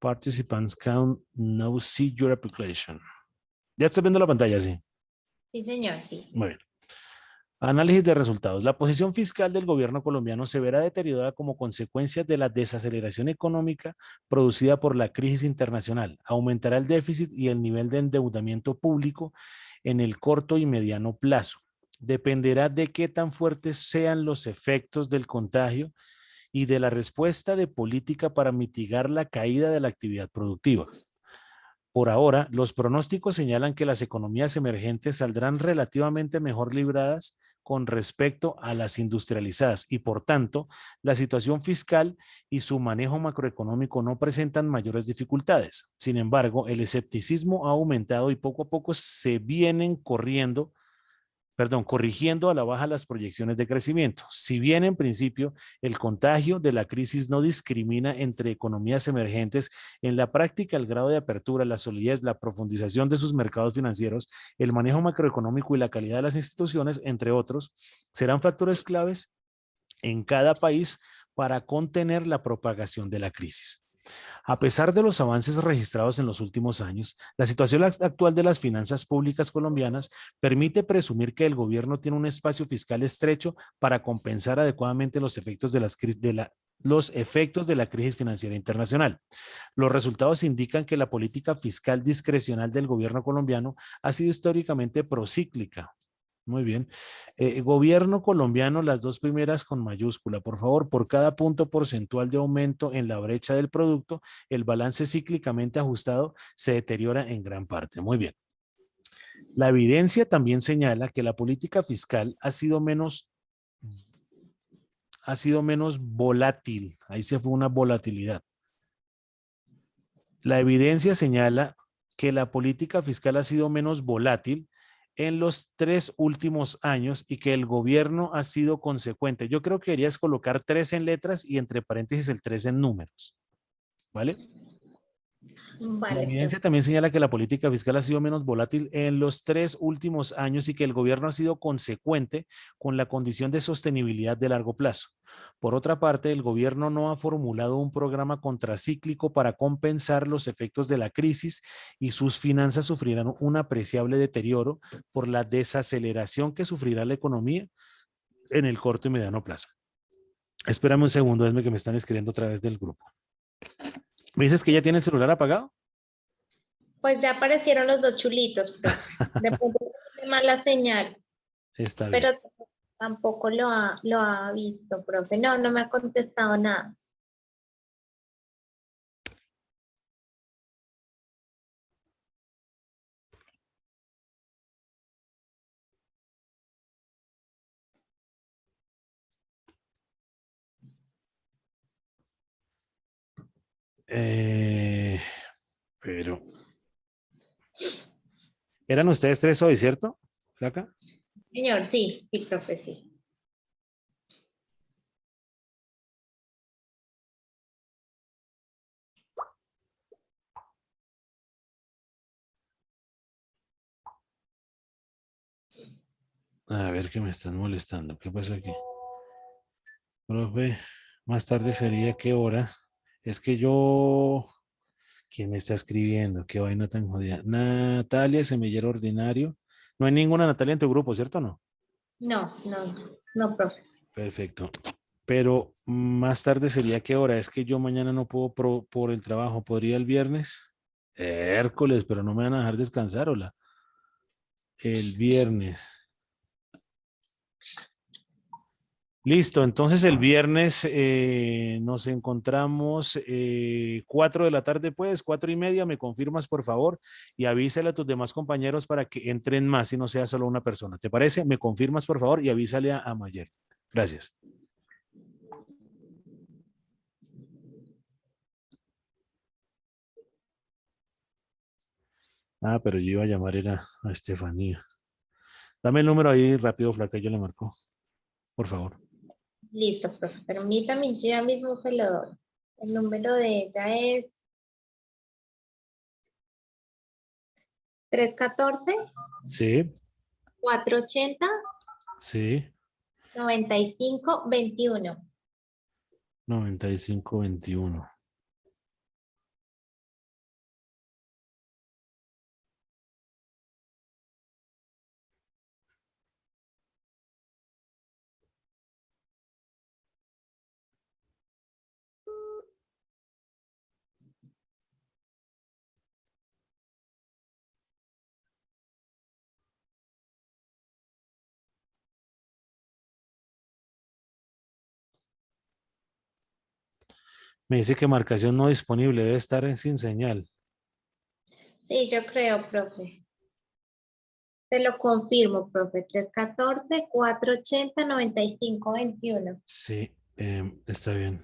Participants can now see your application. Ya estás viendo la pantalla, sí. Sí, señor, sí. Muy bien. Análisis de resultados. La posición fiscal del gobierno colombiano se verá deteriorada como consecuencia de la desaceleración económica producida por la crisis internacional. Aumentará el déficit y el nivel de endeudamiento público en el corto y mediano plazo. Dependerá de qué tan fuertes sean los efectos del contagio y de la respuesta de política para mitigar la caída de la actividad productiva. Por ahora, los pronósticos señalan que las economías emergentes saldrán relativamente mejor libradas con respecto a las industrializadas y, por tanto, la situación fiscal y su manejo macroeconómico no presentan mayores dificultades. Sin embargo, el escepticismo ha aumentado y poco a poco se vienen corrigiendo a la baja las proyecciones de crecimiento. Si bien en principio el contagio de la crisis no discrimina entre economías emergentes, en la práctica el grado de apertura, la solidez, la profundización de sus mercados financieros, el manejo macroeconómico y la calidad de las instituciones, entre otros, serán factores claves en cada país para contener la propagación de la crisis. A pesar de los avances registrados en los últimos años, la situación actual de las finanzas públicas colombianas permite presumir que el gobierno tiene un espacio fiscal estrecho para compensar adecuadamente los efectos de la crisis financiera internacional. Los resultados indican que la política fiscal discrecional del gobierno colombiano ha sido históricamente procíclica. Muy bien. Gobierno colombiano, las dos primeras con mayúscula. Por favor, por cada punto porcentual de aumento en la brecha del producto, el balance cíclicamente ajustado se deteriora en gran parte. Muy bien. La evidencia también señala que la política fiscal ha sido menos volátil. Ahí se fue una volatilidad. La evidencia señala que la política fiscal ha sido menos volátil en los 3 últimos años y que el gobierno ha sido consecuente. Yo creo que deberías colocar 3 en letras y entre paréntesis el 3 en números. ¿Vale? La Vale, evidencia también señala que la política fiscal ha sido menos volátil en los 3 últimos años y que el gobierno ha sido consecuente con la condición de sostenibilidad de largo plazo. Por otra parte, el gobierno no ha formulado un programa contracíclico para compensar los efectos de la crisis y sus finanzas sufrirán un apreciable deterioro por la desaceleración que sufrirá la economía en el corto y mediano plazo. Espérame un segundo, que me están escribiendo a través del grupo. ¿Me dices que ya tiene el celular apagado? pues ya aparecieron los dos chulitos, profe. De pronto tiene mala señal, Está bien. pero tampoco lo ha visto, profe. No, no me ha contestado nada. Pero eran ustedes 3 hoy, ¿cierto, Flaca? Señor, sí, sí, profe, sí. A ver, que me están molestando. ¿Qué pasa aquí? Profe, más tarde sería qué hora. Es que yo... ¿Quién me está escribiendo? Qué vaina tan jodida. Natalia, semillero ordinario. No hay ninguna Natalia en tu grupo, ¿cierto o no? No, no, no, profe. Perfecto. Pero más tarde sería qué hora. Es que yo mañana no puedo por el trabajo. ¿Podría el viernes? Hércules, pero no me van a dejar descansar, hola. El viernes. Listo, entonces el viernes nos encontramos 4 de la tarde, pues, 4:30, me confirmas por favor y avísale a tus demás compañeros para que entren más y no sea solo una persona. ¿Te parece? Me confirmas por favor y avísale a Mayer. Gracias. Ah, pero yo iba a llamar era a Estefanía. Dame el número ahí rápido, Flaca, yo le marco, por favor. Listo, profe. Permítame, yo ya mismo se lo doy. El número de ella es 314 Sí, 480 sí, 9521. 9521. Me dice que marcación no disponible, debe estar sin señal. Sí, yo creo, profe. Te lo confirmo, profe. 314-480-9521. Sí, está bien.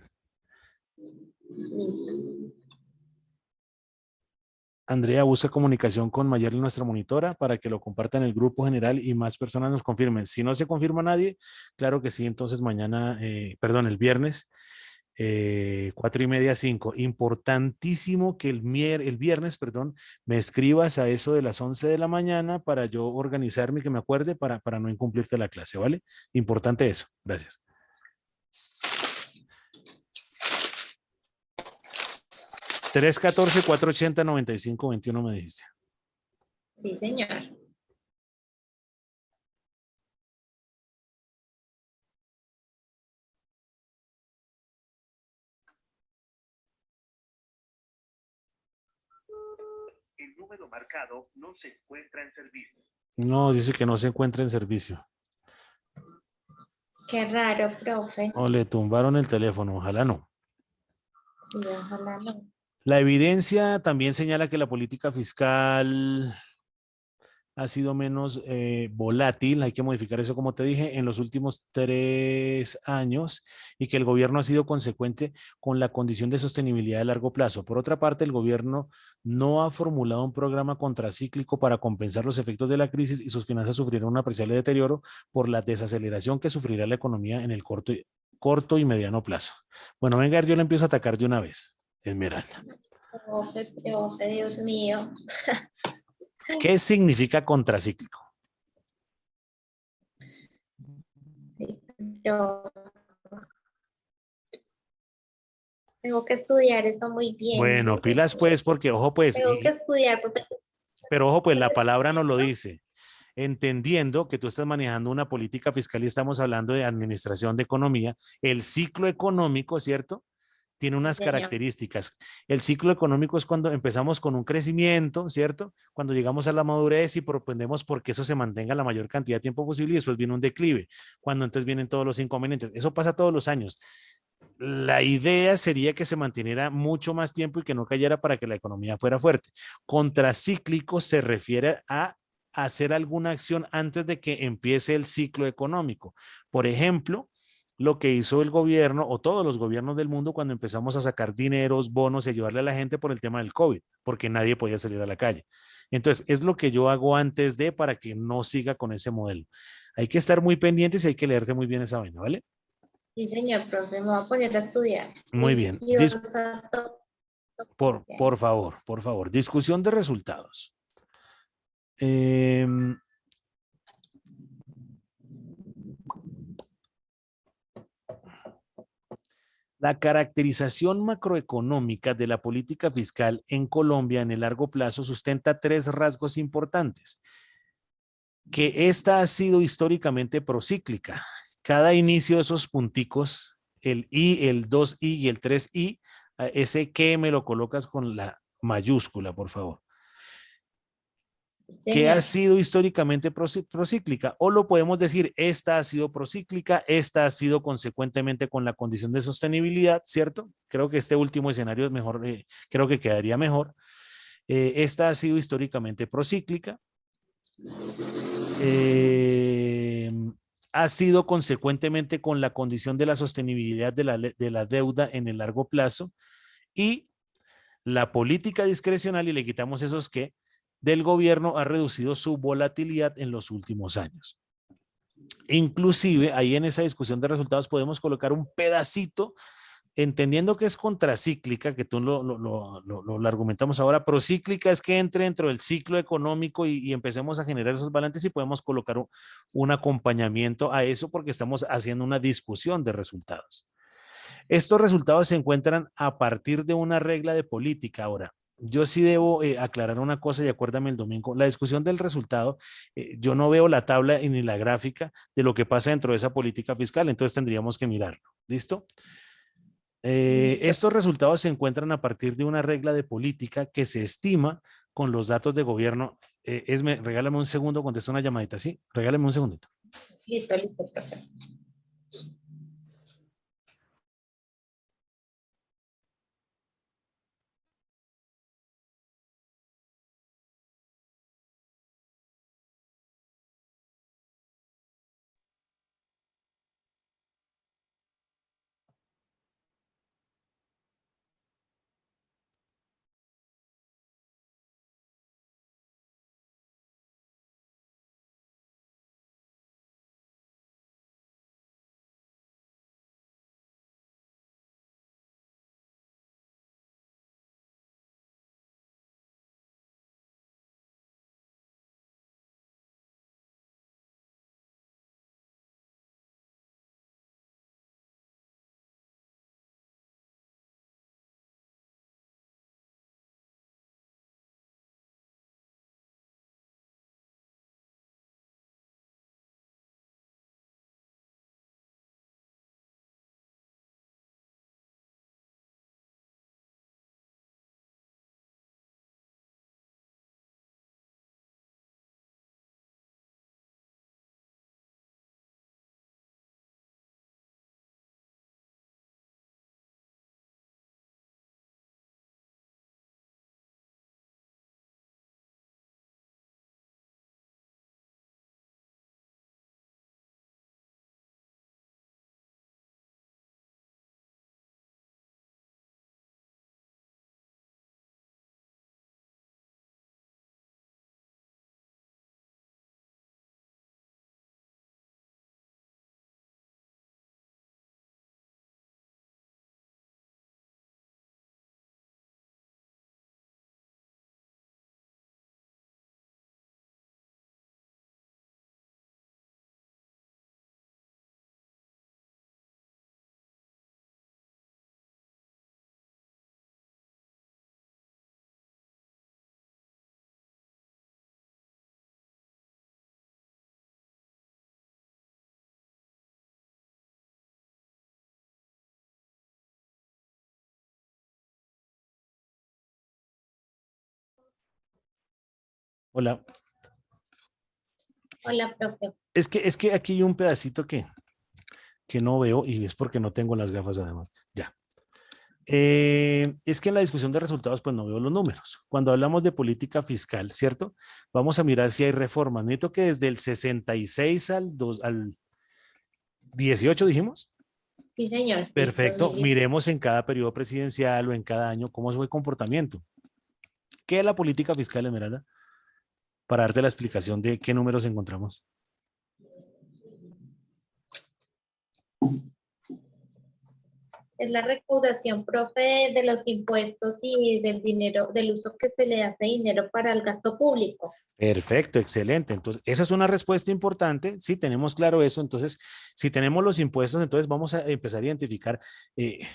Listo. Andrea, busca comunicación con Mayerly, nuestra monitora, para que lo comparta en el grupo general y más personas nos confirmen. Si no se confirma nadie, claro que sí, entonces mañana, perdón, el viernes, 4:30, 5. Importantísimo que el viernes, perdón, me escribas a eso de las 11 de la mañana para yo organizarme y que me acuerde para no incumplirte la clase, ¿vale? Importante eso. Gracias. 314-480-9521 me dijiste. Sí, señor. El número marcado no se encuentra en servicio. No, dice que no se encuentra en servicio. Qué raro, profe. O le tumbaron el teléfono, ojalá no. Sí, ojalá no. La evidencia también señala que la política fiscal ha sido menos volátil, hay que modificar eso como te dije, en los últimos 3 años y que el gobierno ha sido consecuente con la condición de sostenibilidad de largo plazo. Por otra parte, el gobierno no ha formulado un programa contracíclico para compensar los efectos de la crisis y sus finanzas sufrieron un apreciable deterioro por la desaceleración que sufrirá la economía en el corto y mediano plazo. Bueno, venga, yo le empiezo a atacar de una vez, Esmeralda. Profe, Dios mío. ¿Qué significa contracíclico? Yo tengo que estudiar eso muy bien. Bueno, pilas pues, porque ojo pues, Tengo que estudiar, profe. pero ojo pues, la palabra nos lo dice. Entendiendo que tú estás manejando una política fiscal y estamos hablando de administración de economía, el ciclo económico, ¿cierto? Tiene Sí, unas señor. características. El ciclo económico es cuando empezamos con un crecimiento, ¿cierto? Cuando llegamos a la madurez y propendemos porque eso se mantenga la mayor cantidad de tiempo posible y después viene un declive, cuando entonces vienen todos los inconvenientes. Eso pasa todos los años. La idea sería que se manteniera mucho más tiempo y que no cayera para que la economía fuera fuerte. Contracíclico se refiere a hacer alguna acción antes de que empiece el ciclo económico. Por ejemplo, lo que hizo el gobierno o todos los gobiernos del mundo cuando empezamos a sacar dineros, bonos y ayudarle a la gente por el tema del COVID, porque nadie podía salir a la calle. Entonces, es lo que yo hago antes de para que no siga con ese modelo. Hay que estar muy pendientes y hay que leerte muy bien esa vaina, ¿vale? Sí, señor, profe. Me voy a poner a estudiar. Muy bien. Juiciosa, Por favor, discusión de resultados. Eh, la caracterización macroeconómica de la política fiscal en Colombia en el largo plazo sustenta 3 rasgos importantes. Que esta ha sido históricamente procíclica. Cada inicio de esos punticos, el I, el 2I y el 3I, ese que me lo colocas con la mayúscula, por favor. Que ha señor. sido históricamente procíclica, o lo podemos decir, esta ha sido procíclica, esta ha sido consecuentemente con la condición de sostenibilidad, ¿cierto? Creo que este último escenario es mejor, creo que quedaría mejor. Esta ha sido históricamente procíclica. Ha sido consecuentemente con la condición de la sostenibilidad de la deuda en el largo plazo y la política discrecional, y le quitamos esos que, del gobierno ha reducido su volatilidad en los últimos años. Inclusive, ahí en esa discusión de resultados podemos colocar un pedacito, entendiendo que es contracíclica, que tú lo argumentamos ahora, procíclica es que entre dentro del ciclo económico y empecemos a generar esos balances y podemos colocar un acompañamiento a eso porque estamos haciendo una discusión de resultados. Estos resultados se encuentran a partir de una regla de política. Ahora, yo sí debo aclarar una cosa y acuérdame el domingo, la discusión del resultado, yo no veo la tabla ni la gráfica de lo que pasa dentro de esa política fiscal, entonces tendríamos que mirarlo. ¿Listo? Listo. Estos resultados se encuentran a partir de una regla de política que se estima con los datos de gobierno. Regálame un segundo, contesto una llamadita, ¿sí? Regálame un segundito. Listo, listo, profe. Hola. Hola, profe. Es que aquí hay un pedacito que no veo y es porque no tengo las gafas además. Ya. Es que en la discusión de resultados, pues no veo los números. Cuando hablamos de política fiscal, ¿cierto? Vamos a mirar si hay reformas. Necesito que desde el 66 al 18, dijimos. Sí, señor, sí, Perfecto. 2010. Miremos en cada periodo presidencial o en cada año cómo fue el comportamiento. ¿Qué es la política fiscal, Esmeralda? Para darte la explicación de qué números encontramos. Es la recaudación, profe, de los impuestos y del dinero, del uso que se le hace dinero para el gasto público. Perfecto, excelente. Entonces, esa es una respuesta importante. Si tenemos claro eso, entonces, si tenemos los impuestos, entonces vamos a empezar a identificar,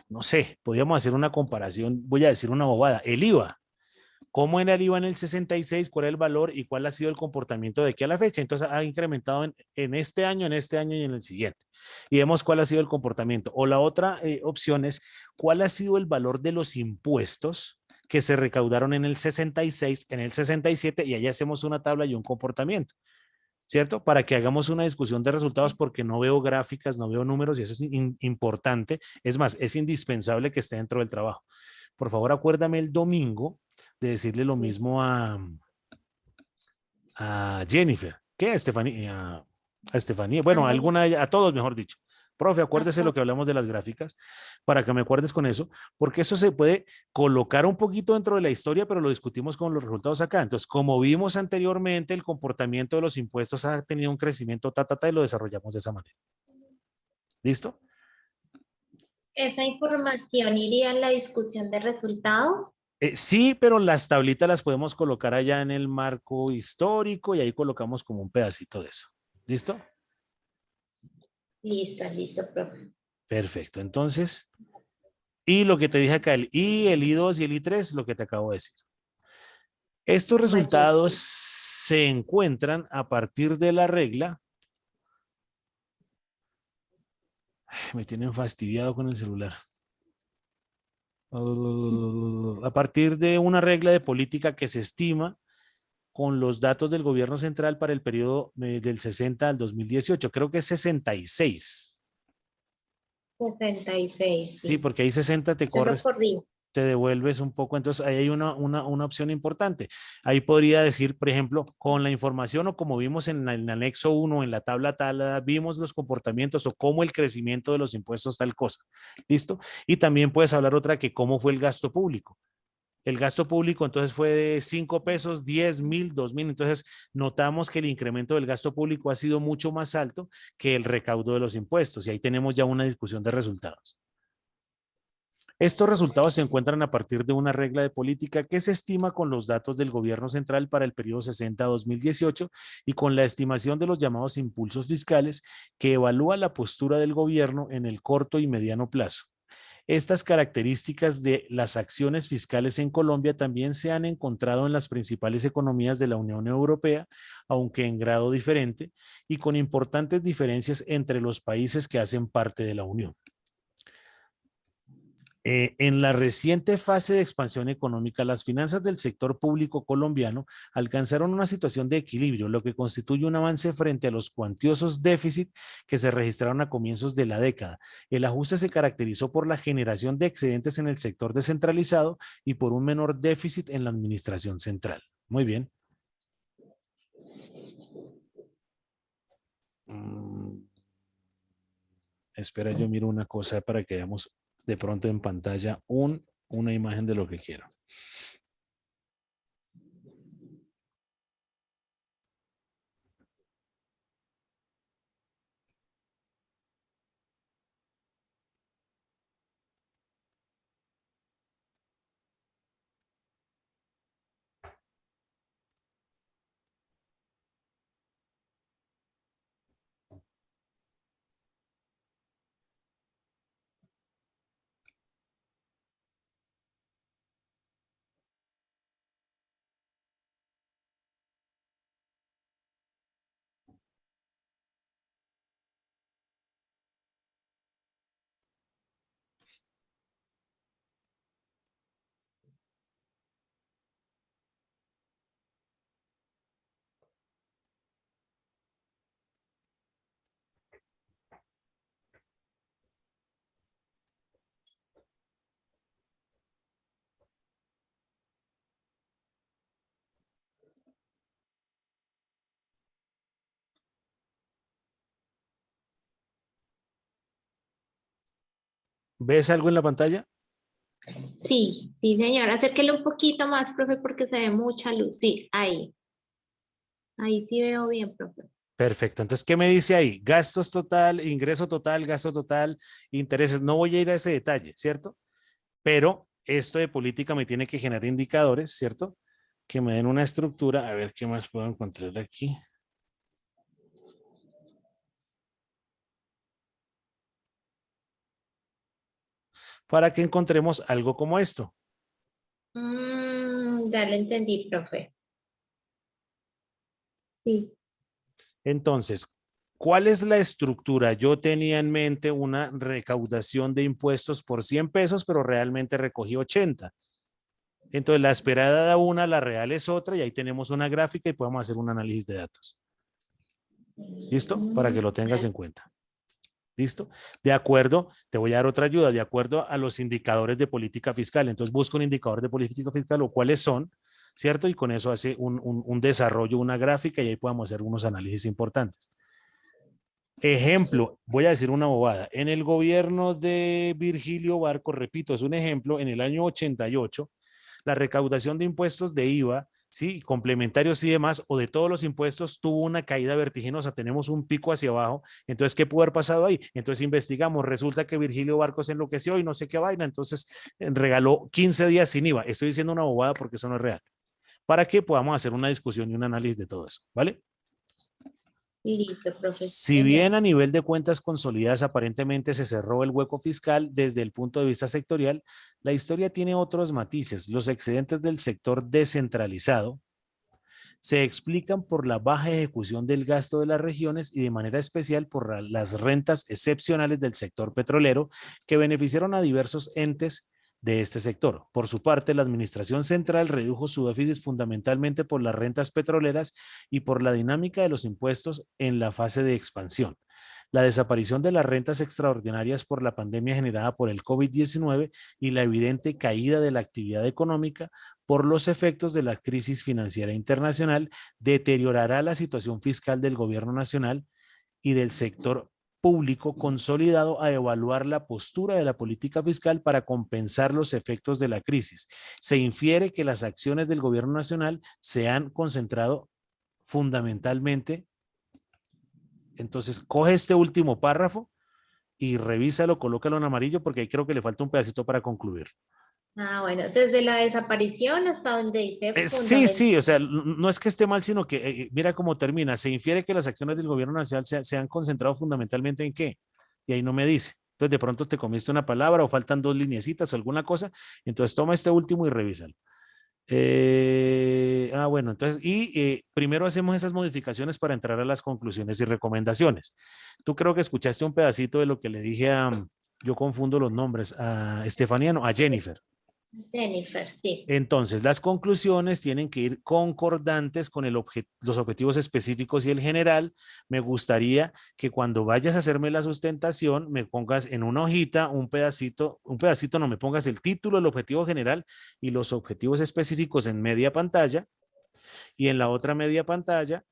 no sé, podríamos hacer una comparación, voy a decir una bobada, el IVA. ¿Cómo era el IVA en el 66? ¿Cuál es el valor y cuál ha sido el comportamiento de aquí a la fecha? Entonces, ha incrementado en este año y en el siguiente. Y vemos cuál ha sido el comportamiento. O la otra opción es, ¿cuál ha sido el valor de los impuestos que se recaudaron en el 66, en el 67, y ahí hacemos una tabla y un comportamiento, ¿cierto? Para que hagamos una discusión de resultados porque no veo gráficas, no veo números y eso es importante. Es más, es indispensable que esté dentro del trabajo. Por favor, acuérdame el domingo de decirle lo Sí. mismo a Jennifer, ¿qué? A Estefanía, bueno, a Ándale, alguna, a todos, mejor dicho. Profe, acuérdese acá. lo que hablamos de las gráficas para que me acuerdes con eso, porque eso se puede colocar un poquito dentro de la historia, pero lo discutimos con los resultados acá. Entonces, como vimos anteriormente, el comportamiento de los impuestos ha tenido un crecimiento, y lo desarrollamos de esa manera. ¿Listo? Esa información iría en la discusión de resultados. Sí, pero las tablitas las podemos colocar allá en el marco histórico y ahí colocamos como un pedacito de eso. ¿Listo? Listo, listo, profe. Perfecto. Entonces, y lo que te dije acá, el I, el I2 y el I3, lo que te acabo de decir. Estos Mayor, resultados sí. se encuentran a partir de la regla. Me tienen fastidiado con el celular. A partir de una regla de política que se estima con los datos del gobierno central para el periodo del 60 al 2018. Creo que es 66. 66, Sí, sí. porque ahí 60 te Yo lo corres, corrí. te devuelves un poco. Entonces, ahí hay una opción importante. Ahí podría decir, por ejemplo, con la información o como vimos en el anexo 1, en la tabla tal, vimos los comportamientos o cómo el crecimiento de los impuestos, tal cosa. ¿Listo? Y también puedes hablar otra que cómo fue el gasto público. El gasto público entonces fue de 5 pesos, 10,000, 2,000. Entonces notamos que el incremento del gasto público ha sido mucho más alto que el recaudo de los impuestos. Y ahí tenemos ya una discusión de resultados. Estos resultados se encuentran a partir de una regla de política que se estima con los datos del gobierno central para el periodo 60-2018 y con la estimación de los llamados impulsos fiscales que evalúa la postura del gobierno en el corto y mediano plazo. Estas características de las acciones fiscales en Colombia también se han encontrado en las principales economías de la Unión Europea, aunque en grado diferente y con importantes diferencias entre los países que hacen parte de la Unión. En la reciente fase de expansión económica, las finanzas del sector público colombiano alcanzaron una situación de equilibrio, lo que constituye un avance frente a los cuantiosos déficits que se registraron a comienzos de la década. El ajuste se caracterizó por la generación de excedentes en el sector descentralizado y por un menor déficit en la administración central. Muy bien. Espera, yo miro una cosa para que veamos de pronto en pantalla una imagen de lo que quiero. ¿Ves algo en la pantalla? Sí, sí, señora. Acérquelo un poquito más, profe, porque se ve mucha luz. Sí, ahí. Ahí sí veo bien, profe. Perfecto. Entonces, ¿qué me dice ahí? Gastos total, ingreso total, gasto total, intereses. No voy a ir a ese detalle, ¿cierto? Pero esto de política me tiene que generar indicadores, ¿cierto? Que me den una estructura. A ver qué más puedo encontrar aquí. Para que encontremos algo como esto. Ya lo entendí, profe. Sí. Entonces, ¿cuál es la estructura? Yo tenía en mente una recaudación de impuestos por 100 pesos, pero realmente recogí 80. Entonces, la esperada da una, la real es otra, y ahí tenemos una gráfica y podemos hacer un análisis de datos. ¿Listo? Para que lo tengas en cuenta. ¿Listo? De acuerdo, te voy a dar otra ayuda, de acuerdo a los indicadores de política fiscal. Entonces, busco un indicador de política fiscal o cuáles son, ¿cierto? Y con eso hace un desarrollo, una gráfica, y ahí podemos hacer unos análisis importantes. Ejemplo, voy a decir una bobada. En el gobierno de Virgilio Barco, repito, es un ejemplo, en el año 88, la recaudación de impuestos de IVA, sí, complementarios y demás, o de todos los impuestos, tuvo una caída vertiginosa. Tenemos un pico hacia abajo. Entonces, ¿qué pudo haber pasado ahí? Entonces investigamos. Resulta que Virgilio Barco se enloqueció y no sé qué vaina. Entonces, regaló 15 días sin IVA. Estoy diciendo una bobada porque eso no es real. Para que podamos hacer una discusión y un análisis de todo eso, ¿vale? Listo, profe. Si Genial. bien a nivel de cuentas consolidadas aparentemente se cerró el hueco fiscal desde el punto de vista sectorial, la historia tiene otros matices. Los excedentes del sector descentralizado se explican por la baja ejecución del gasto de las regiones y de manera especial por las rentas excepcionales del sector petrolero que beneficiaron a diversos entes de este sector. Por su parte, la Administración Central redujo su déficit fundamentalmente por las rentas petroleras y por la dinámica de los impuestos en la fase de expansión. La desaparición de las rentas extraordinarias por la pandemia generada por el COVID-19 y la evidente caída de la actividad económica por los efectos de la crisis financiera internacional deteriorará la situación fiscal del gobierno nacional y del sector público consolidado a evaluar la postura de la política fiscal para compensar los efectos de la crisis. Se infiere que las acciones del gobierno nacional se han concentrado fundamentalmente. Entonces, coge este último párrafo y revísalo, colócalo en amarillo porque ahí creo que le falta un pedacito para concluir. Ah, bueno, desde la desaparición hasta donde dice Sí, fundamental. sí, o sea, no es que esté mal, sino que mira cómo termina. Se infiere que las acciones del gobierno nacional se han concentrado fundamentalmente en qué. Y ahí no me dice. Entonces, de pronto te comiste una palabra o faltan dos lineecitas o alguna cosa. Entonces, toma este último y revísalo. Bueno, entonces, primero hacemos esas modificaciones para entrar a las conclusiones y recomendaciones. Tú creo que escuchaste un pedacito de lo que le dije yo confundo los nombres, a Estefanía, no, a Jennifer. Jennifer, sí. Entonces, las conclusiones tienen que ir concordantes con los objetivos específicos y el general. Me gustaría que cuando vayas a hacerme la sustentación, me pongas en una hojita un pedacito no, me pongas el título, el objetivo general y los objetivos específicos en media pantalla, y en la otra media pantalla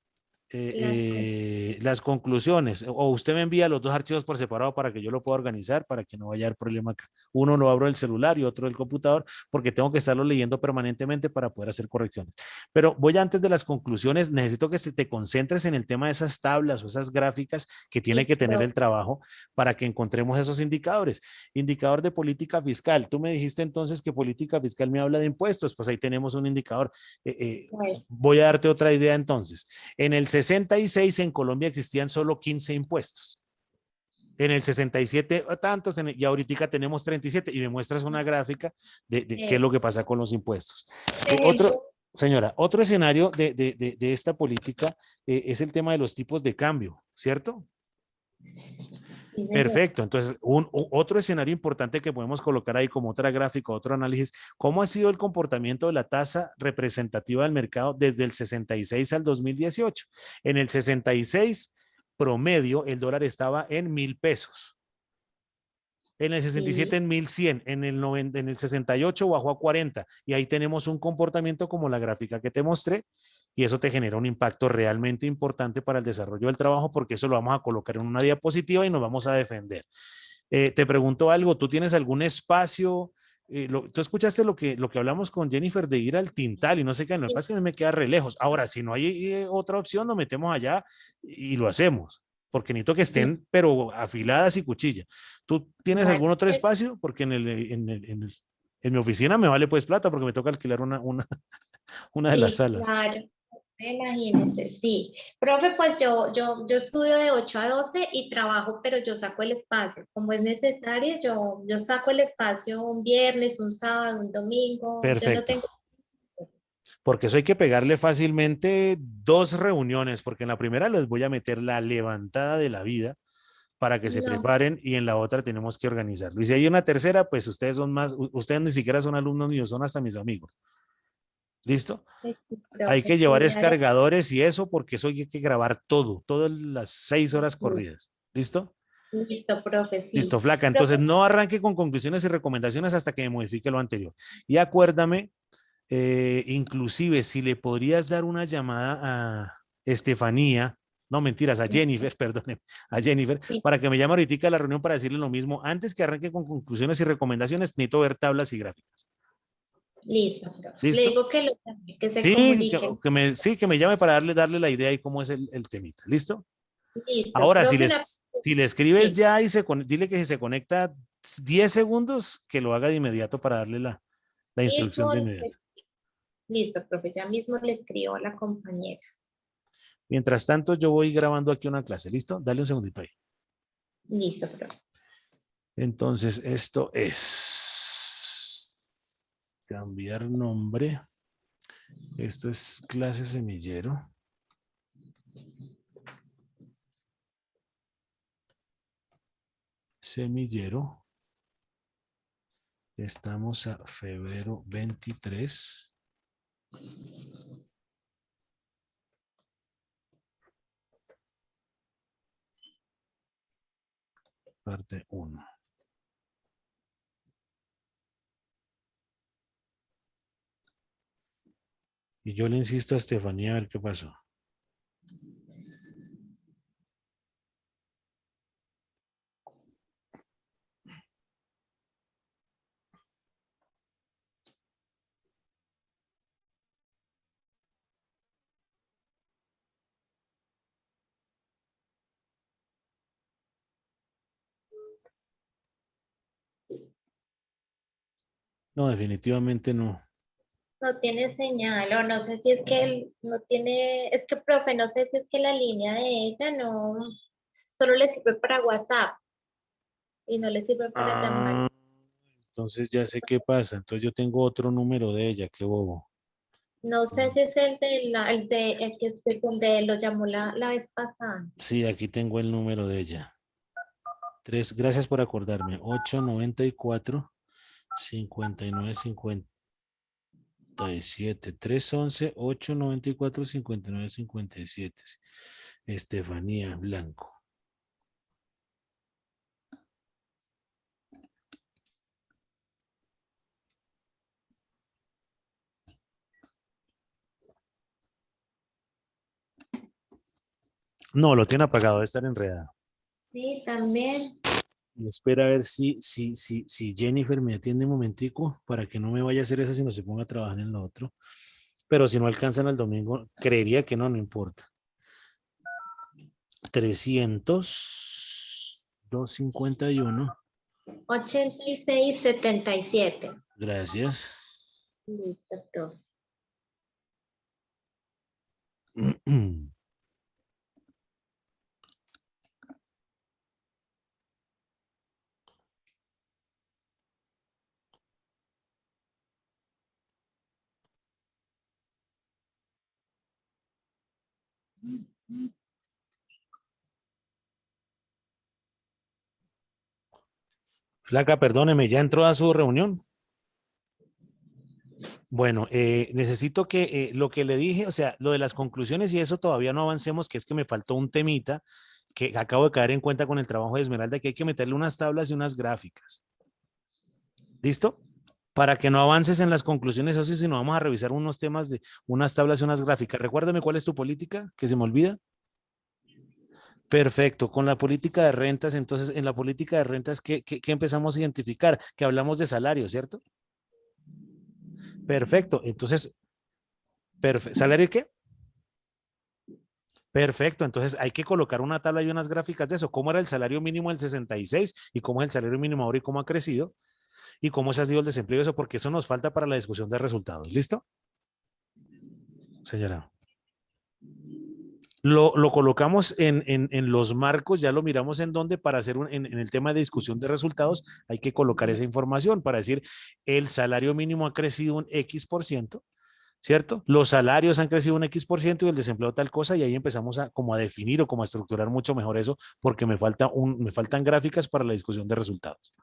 Las las conclusiones, o usted me envía los dos archivos por separado para que yo lo pueda organizar, para que no vaya a haber problema acá. Uno lo abro del celular y otro del computador, porque tengo que estarlo leyendo permanentemente para poder hacer correcciones. Pero voy antes de las conclusiones, necesito que te concentres en el tema de esas tablas o esas gráficas que tiene que tener el trabajo para que encontremos esos indicadores. Indicador de política fiscal. Tú me dijiste entonces que política fiscal me habla de impuestos, pues ahí tenemos un indicador. Voy a darte otra idea entonces. En el 66 en Colombia existían solo 15 impuestos. En el 67 tantos, y ahorita tenemos 37 y me muestras una gráfica de qué es lo que pasa con los impuestos. Señora, otro escenario de esta política es el tema de los tipos de cambio, ¿cierto? Perfecto. Entonces, otro escenario importante que podemos colocar ahí como otra gráfica, otro análisis, ¿cómo ha sido el comportamiento de la tasa representativa del mercado desde el 66 al 2018? En el 66 promedio, el dólar estaba en 1,000 pesos. En el 67 en 1,100, en el 68 bajó a 40 y ahí tenemos un comportamiento como la gráfica que te mostré y eso te genera un impacto realmente importante para el desarrollo del trabajo porque eso lo vamos a colocar en una diapositiva y nos vamos a defender. Te pregunto algo, ¿tú tienes algún espacio? Tú escuchaste lo que hablamos con Jennifer de ir al Tintal y no sé qué, no pasa que a mí me queda re lejos. Ahora, si no hay otra opción, nos metemos allá y lo hacemos, porque necesito que Sí, estén, pero afiladas y cuchilla. ¿Tú tienes vale. algún otro espacio? Porque en mi oficina me vale pues plata porque me toca alquilar una de las Sí, salas. claro. Imagínese, sí. Profe, pues yo estudio de 8 a 12 y trabajo, pero yo saco el espacio. Como es necesario, yo saco el espacio un viernes, un sábado, un domingo. Yo no Perfecto. tengo... Porque eso hay que pegarle fácilmente 2 reuniones, porque en la primera les voy a meter la levantada de la vida para que se No, preparen y en la otra tenemos que organizarlo. Y si hay una tercera, pues ustedes son más, ustedes ni siquiera son alumnos míos, son hasta mis amigos. ¿Listo? sí, Hay profe, que llevar sí, haré. descargadores y eso porque eso hay que grabar todo, todas las 6 horas corridas. ¿Listo? Listo, profe, Listo, sí. flaca. Profe, Entonces no arranque con conclusiones y recomendaciones hasta que me modifique lo anterior. Y acuérdame, inclusive si le podrías dar una llamada a Estefanía, no mentiras, a Jennifer, perdón, a Jennifer, sí, para que me llame ahorita a la reunión para decirle lo mismo. Antes que arranque con conclusiones y recomendaciones, necesito ver tablas y gráficas. listo, profe. Le ¿Listo? digo que, que se Sí, comuniquen. sí, que me llame para darle la idea y cómo es el temita. ¿Listo? Listo, Ahora, profe, una... si le escribes Sí, ya y dile que si se conecta 10 segundos, que lo haga de inmediato para darle la instrucción mismo, de inmediato. listo, profe, ya mismo le escribo a la compañera. Mientras tanto, yo voy grabando aquí una clase. ¿Listo? Dale un segundito ahí. Listo, profe. Entonces, esto es cambiar nombre. Esto es clase semillero. Semillero. Estamos a febrero 23. Parte 1. Y yo le insisto a Estefanía a ver qué pasó. No, definitivamente no. No tiene señal, o no sé si es que él no tiene, es que, profe, no sé si es que la línea de ella no, solo le sirve para WhatsApp y no le sirve para llamar. Ah, entonces ya sé qué pasa. Entonces yo tengo otro número de ella, qué bobo. No sé si es el el que donde lo llamó la vez pasada. Sí, aquí tengo el número de ella. Gracias por acordarme. 894 59 57 311 894 59 57. Estefanía Blanco. No, lo tiene apagado, debe estar enredado. Sí, también. Y espera a ver si Jennifer me atiende un momentico para que no me vaya a hacer eso, sino se ponga a trabajar en lo otro. Pero si no alcanzan el domingo, creería que no, no importa. 300 251. 8677. Gracias. Listo, profe. Flaca, perdóneme, ¿ya entró a su reunión? Bueno, necesito que lo que le dije, o sea, lo de las conclusiones y eso todavía no avancemos, que es que me faltó un temita que acabo de caer en cuenta con el trabajo de Esmeralda, que hay que meterle unas tablas y unas gráficas. ¿Listo? Para que no avances en las conclusiones, eso sí, sino vamos a revisar unos temas de unas tablas y unas gráficas. Recuérdame cuál es tu política, que se me olvida. Perfecto. Con la política de rentas, entonces, en la política de rentas, ¿qué empezamos a identificar? Que hablamos de salario, ¿cierto? Perfecto. Entonces, ¿salario qué? Perfecto, entonces hay que colocar una tabla y unas gráficas de eso. ¿Cómo era el salario mínimo del 66 y cómo es el salario mínimo ahora y cómo ha crecido y cómo se ha sido el desempleo? Eso porque eso nos falta para la discusión de resultados. ¿Listo? Señora. Lo colocamos en los marcos, ya lo miramos en dónde para hacer en el tema de discusión de resultados, hay que colocar esa información para decir el salario mínimo ha crecido un X%, ¿cierto? Los salarios han crecido un X% y el desempleo tal cosa, y ahí empezamos a como a definir o como a estructurar mucho mejor eso, porque me faltan gráficas para la discusión de resultados.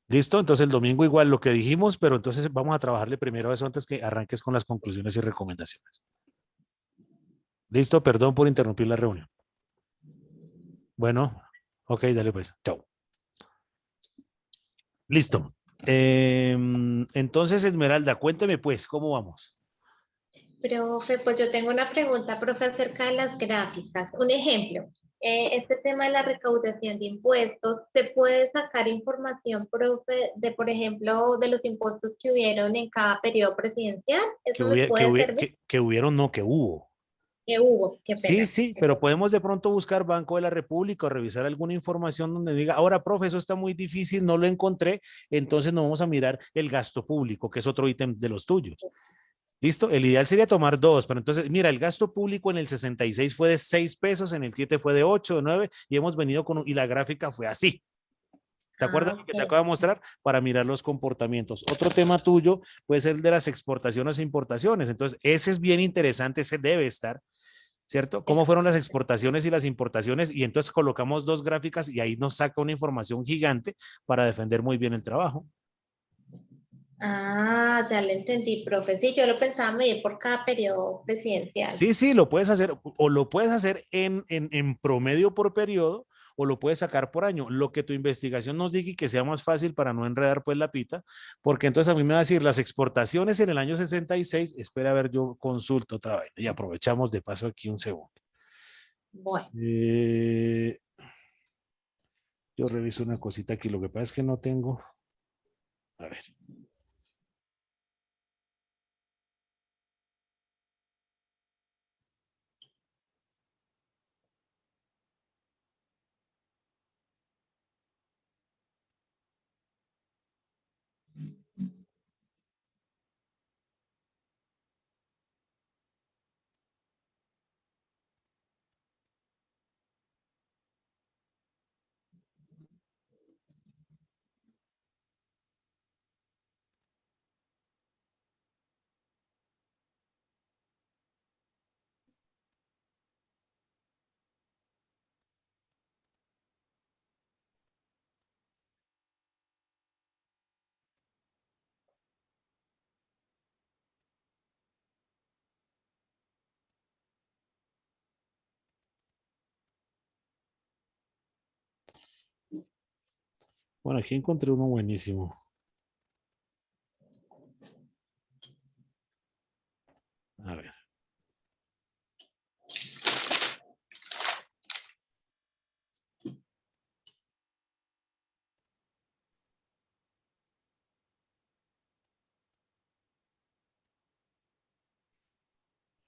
¿Listo? Entonces el domingo igual lo que dijimos, pero entonces vamos a trabajarle primero a eso antes que arranques con las conclusiones y recomendaciones. ¿Listo? Perdón por interrumpir la reunión. Bueno, ok, dale pues. Chao. Listo. Entonces, Esmeralda, cuénteme pues, ¿cómo vamos? Profe, pues yo tengo una pregunta, profe, acerca de las gráficas. Un ejemplo, este tema de la recaudación de impuestos, ¿se puede sacar información, profe, de, por ejemplo, de los impuestos que hubieron en cada periodo presidencial? Que, ¿Eso me hubiera, que, puede hubiera- servir? que hubieron, no, que hubo. Que hubo, qué Sí, pena. sí, pero podemos de pronto buscar Banco de la República o revisar alguna información donde diga, ahora, profe, eso está muy difícil, no lo encontré, entonces no vamos a mirar el gasto público, que es otro ítem de los tuyos. ¿Listo? El ideal sería tomar dos, pero entonces, mira, el gasto público en el 66 fue de 6 pesos, en el 7 fue de 8, de 9, y hemos venido y la gráfica fue así. ¿Te acuerdas Ah, lo que te ok. acabo de mostrar? Para mirar los comportamientos. Otro tema tuyo puede ser el de las exportaciones e importaciones. Entonces, ese es bien interesante, ese debe estar, ¿cierto? ¿Cómo fueron las exportaciones y las importaciones? Y entonces colocamos dos gráficas y ahí nos saca una información gigante para defender muy bien el trabajo. Ah, ya le entendí, profe. Sí, yo lo pensaba medir por cada periodo presidencial. Sí, sí, lo puedes hacer o lo puedes hacer en promedio por periodo o lo puedes sacar por año. Lo que tu investigación nos diga y que sea más fácil para no enredar pues la pita, porque entonces a mí me va a decir las exportaciones en el año 66, espera a ver, yo consulto otra vez y aprovechamos de paso aquí un segundo. Bueno, Eh, yo reviso una cosita aquí, lo que pasa es que no tengo, a ver. Bueno, aquí encontré uno buenísimo. A ver.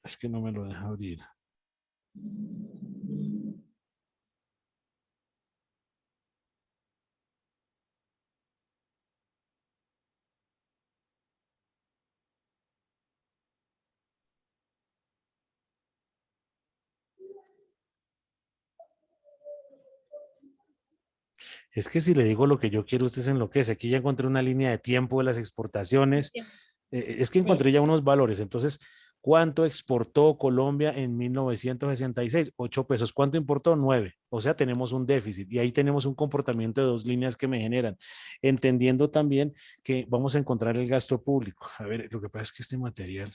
Es que no me lo deja abrir. Es que si le digo lo que yo quiero, usted se enloquece. Aquí ya encontré una línea de tiempo de las exportaciones. Es que sí. encontré ya unos valores. Entonces, ¿cuánto exportó Colombia en 1966? 8 pesos. ¿Cuánto importó? 9. O sea, tenemos un déficit y ahí tenemos un comportamiento de dos líneas que me generan. Entendiendo también que vamos a encontrar el gasto público. A ver, lo que pasa es que este material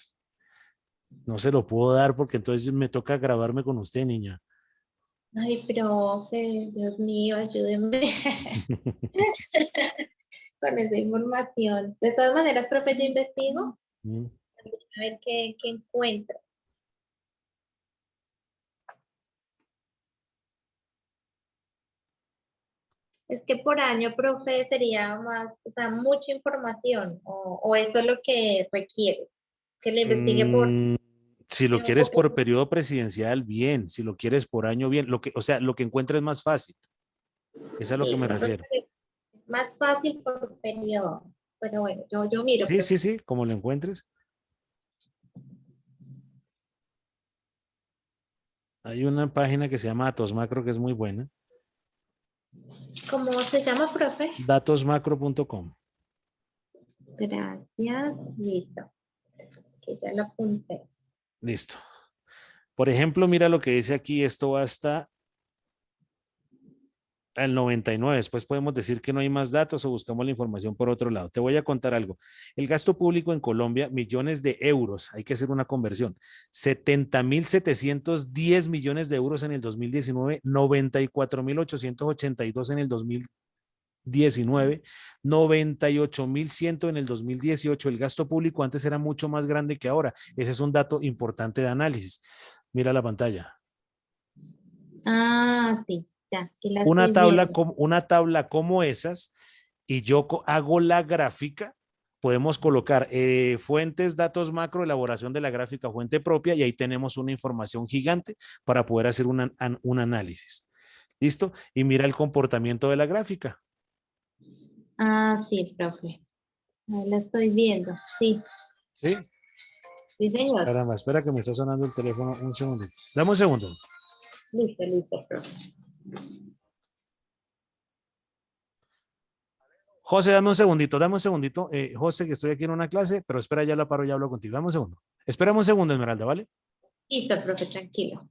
no se lo puedo dar porque entonces me toca grabarme con usted, niña. Ay, profe, Dios mío, ayúdeme con esa información. De todas maneras, profe, yo investigo Mm. a ver qué encuentro. Es que por año, profe, sería más, o sea, mucha información, o eso es lo que requiere, que le investigue por Mm, si lo año quieres o por por, periodo presidencial, bien. Si lo quieres por año, bien. O sea, lo que encuentres más fácil. Es a lo que sí, me de pronto refiero. es más fácil por periodo. Pero bueno, yo miro, Sí, sí, profe. sí, como lo encuentres. Hay una página que se llama Datos Macro que es muy buena. ¿Cómo se llama, profe? Datosmacro.com. Gracias, listo, que ya lo apunté. Listo. Por ejemplo, mira lo que dice aquí. Esto va hasta al 99. Después podemos decir que no hay más datos o buscamos la información por otro lado. Te voy a contar algo. El gasto público en Colombia, millones de euros, hay que hacer una conversión. 70.710 millones de euros en el 2019, 94.882 en el 2019, 98.100 en el 2018. El gasto público antes era mucho más grande que ahora. Ese es un dato importante de análisis. Mira la pantalla. Ah, sí, ya, aquí la estoy viendo. Una tabla como esas y yo hago la gráfica, podemos colocar fuentes, datos macro, elaboración de la gráfica, fuente propia, y ahí tenemos una información gigante para poder hacer un análisis. ¿Listo? Y mira el comportamiento de la gráfica. Ah, sí, profe, ahí la estoy viendo. Sí, ¿Sí? sí, señor. Caramba, espera que me está sonando el teléfono un segundo. Dame un segundo. Listo, listo, profe. José, dame un segundito. José, que estoy aquí en una clase, pero espera, ya la paro y hablo contigo. Dame un segundo. Espérame un segundo, Esmeralda, ¿vale? Listo, profe, tranquilo.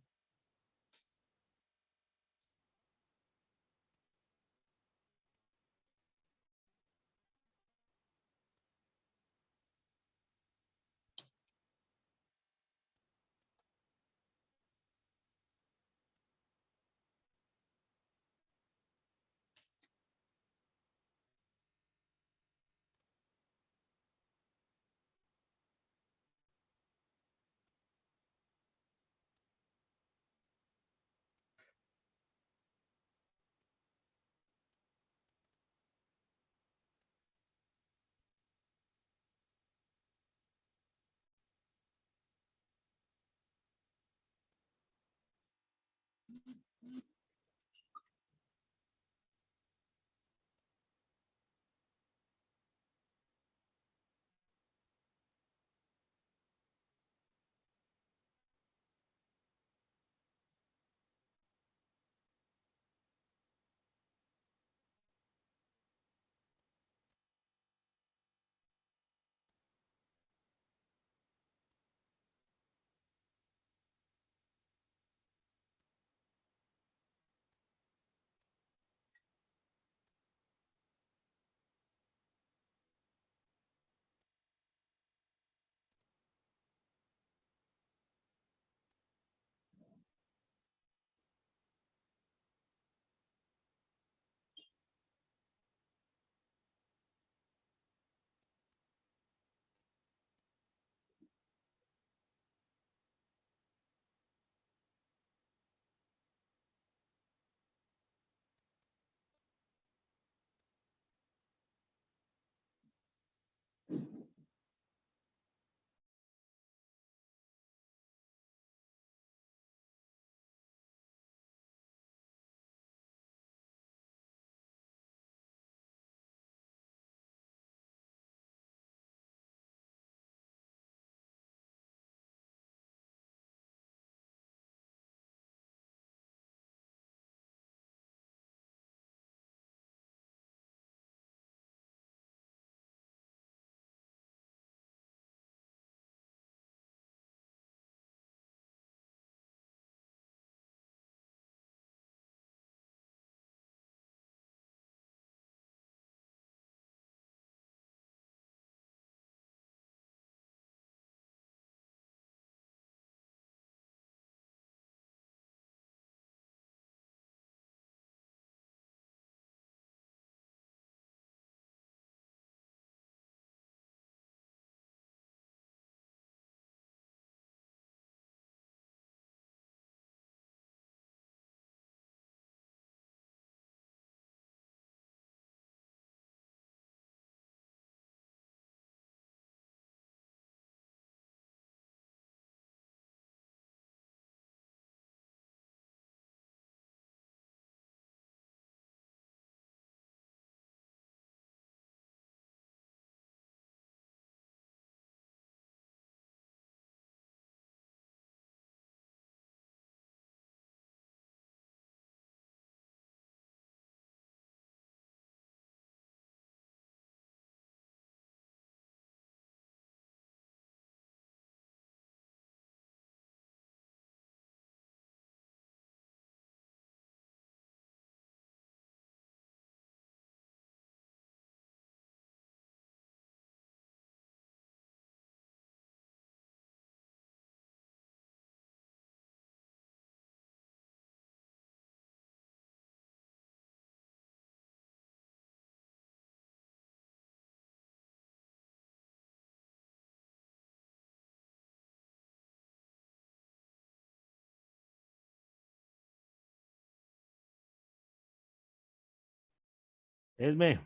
Esme,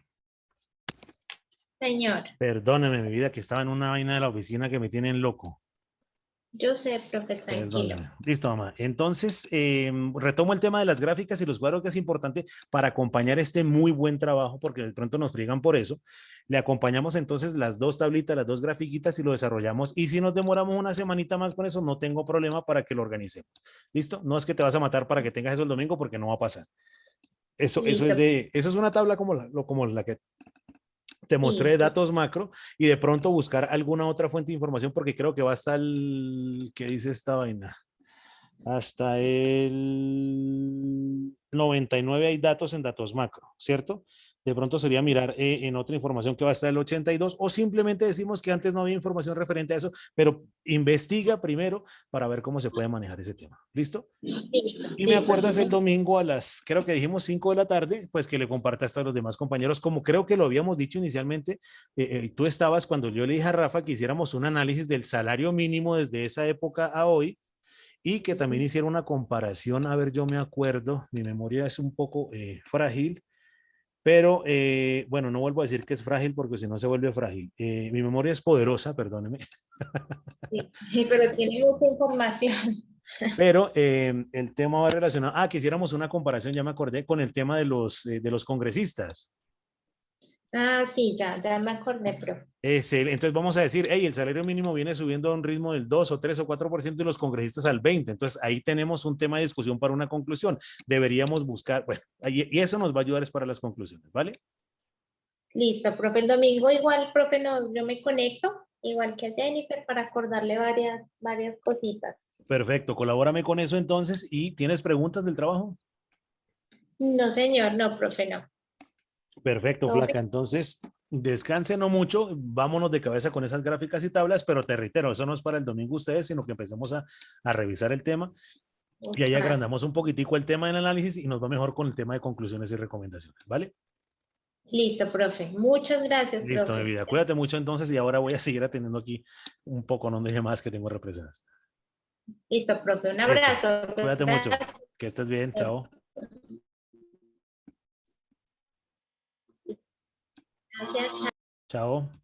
Señor, perdóneme mi vida que estaba en una vaina de la oficina que me tienen loco. yo sé, profe, tranquilo. Perdóneme. Listo, mamá. Entonces, retomo el tema de las gráficas y los cuadros que es importante para acompañar este muy buen trabajo, porque de pronto nos friegan por eso. Le acompañamos entonces las dos tablitas, las dos grafiquitas y lo desarrollamos. Y si nos demoramos una semanita más con eso, no tengo problema para que lo organicemos. ¿Listo? No es que te vas a matar para que tengas eso el domingo porque no va a pasar. Listo. Eso es una tabla como la que te mostré Sí, datos macro y de pronto buscar alguna otra fuente de información porque creo que va hasta el, ¿qué dice esta vaina? Hasta el 99 hay datos en datos macro, ¿cierto? De pronto sería mirar en otra información que va hasta el 82 o simplemente decimos que antes no había información referente a eso, pero investiga primero para ver cómo se puede manejar ese tema. ¿Listo? listo, Y me listo, acuerdas sí, el señor. domingo a las, creo que dijimos 5 de la tarde, pues que le compartas a los demás compañeros, como creo que lo habíamos dicho inicialmente, tú estabas cuando yo le dije a Rafa que hiciéramos un análisis del salario mínimo desde esa época a hoy y que también hiciera una comparación, a ver, yo me acuerdo, mi memoria es un poco frágil, pero bueno, no vuelvo a decir que es frágil porque si no se vuelve frágil. Mi memoria es poderosa, perdóneme. Sí, pero tiene mucha información. Pero el tema va relacionado, quisiéramos una comparación, ya me acordé, con el tema de los congresistas. Ah, sí, ya me acordé, profe. Entonces vamos a decir, hey, el salario mínimo viene subiendo a un ritmo del 2 o 3 o 4% y los congresistas al 20%. Entonces ahí tenemos un tema de discusión para una conclusión. Deberíamos buscar, bueno, y eso nos va a ayudar es para las conclusiones, ¿vale? Listo, profe. El domingo igual, profe, no, yo me conecto, igual que a Jennifer, para acordarle varias cositas. Perfecto, colabórame con eso entonces. ¿Y tienes preguntas del trabajo? No, señor, no, profe, no. Perfecto, Todo flaca. Entonces, descanse no mucho, vámonos de cabeza con esas gráficas y tablas, pero te reitero, eso no es para el domingo ustedes, sino que empecemos a revisar el tema y ahí bien. agrandamos un poquitico el tema del análisis y nos va mejor con el tema de conclusiones y recomendaciones, ¿vale? Listo, profe. Muchas gracias, Listo, mi profe. vida. Cuídate mucho entonces y ahora voy a seguir atendiendo aquí un poco, no de más que tengo represadas. Listo, profe. Un Listo. abrazo. Cuídate mucho. Que estés bien. Chao. Gracias. Chao.